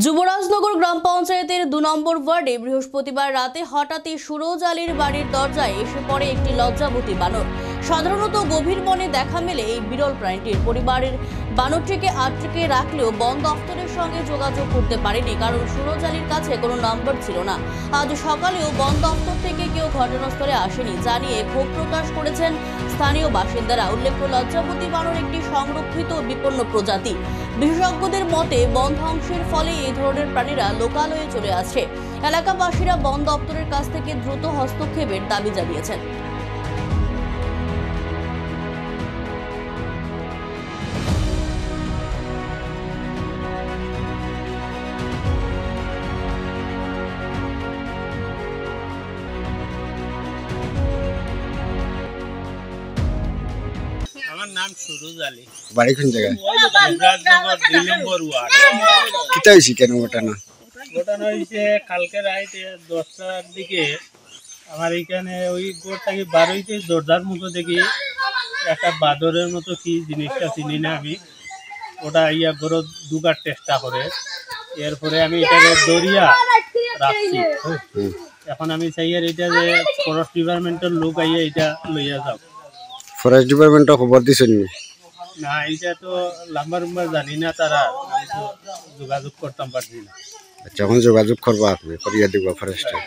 যুবরাজনগর গ্রাম পঞ্চায়েতের ২ নম্বর ওয়ার্ডে বৃহস্পতিবার রাতে হঠাৎই সুরজ আলীর বাড়ির দরজায় এসে পড়ে একটি লজ্জাবতী বানর। সাধারণত গভীর বনে দেখা মেলে এই বিরল প্রাণীটির। পরিবারের বানরটিকে আটকে রাখলেও বন দফতরের সঙ্গে যোগাযোগ করতে পারেনি, কারণ সুরজ আলীর কাছে কোনো নম্বর ছিল না। আজ সকালেও বন দফতর থেকে কেউ ঘটনাস্থলে আসেনি জানিয়ে ক্ষোভ প্রকাশ করেছেন স্থানীয় বাসিন্দারা। উল্লেখ্য, লজ্জাবতী বানর একটি সংরক্ষিত বিপন্ন প্রজাতি। বিশেষজ্ঞদের মতে বন ধ্বংসের ফলে এই ধরনের প্রাণীরা লোকালয়ে চলে আসছে। এলাকাবাসীরা বন দপ্তরের কাছ থেকে দ্রুত হস্তক্ষেপের দাবি জানিয়েছেন। আমার নাম সুরজ আলী। বাড়ি কোন জায়গায়? যুবরাজনগর ২ নম্বর ওয়ার্ড। কিতা হইছে কেন ঘটনা? ঘটনা হয়েছে কালকে রাতে ১০টার দিকে আমার এখানে ওই গোড় থেকে বার হইতে দরজার মতো দেখি একটা বাদরের মতো কি জিনিসটা চিনি না আমি, ওটা ইয়া গরু ঢুকার চেষ্টা করে। এরপরে আমি এটাকে দরিয়া রাখছি। এখন আমি চাই আর এটা যে ফরেস্ট ডিপার্টমেন্টের লোক আইয়া এটা লইয়া যাও। ফরেস্ট ডিপার্টমেন্টে খবর দিছেন না, এটা তো নাম্বার জানি না, তারা আমি তো যোগাযোগ করতাম পারছি না। আচ্ছা, এখন যোগাযোগ করবা, আপনি করিয়া দিব ফরেস্টে।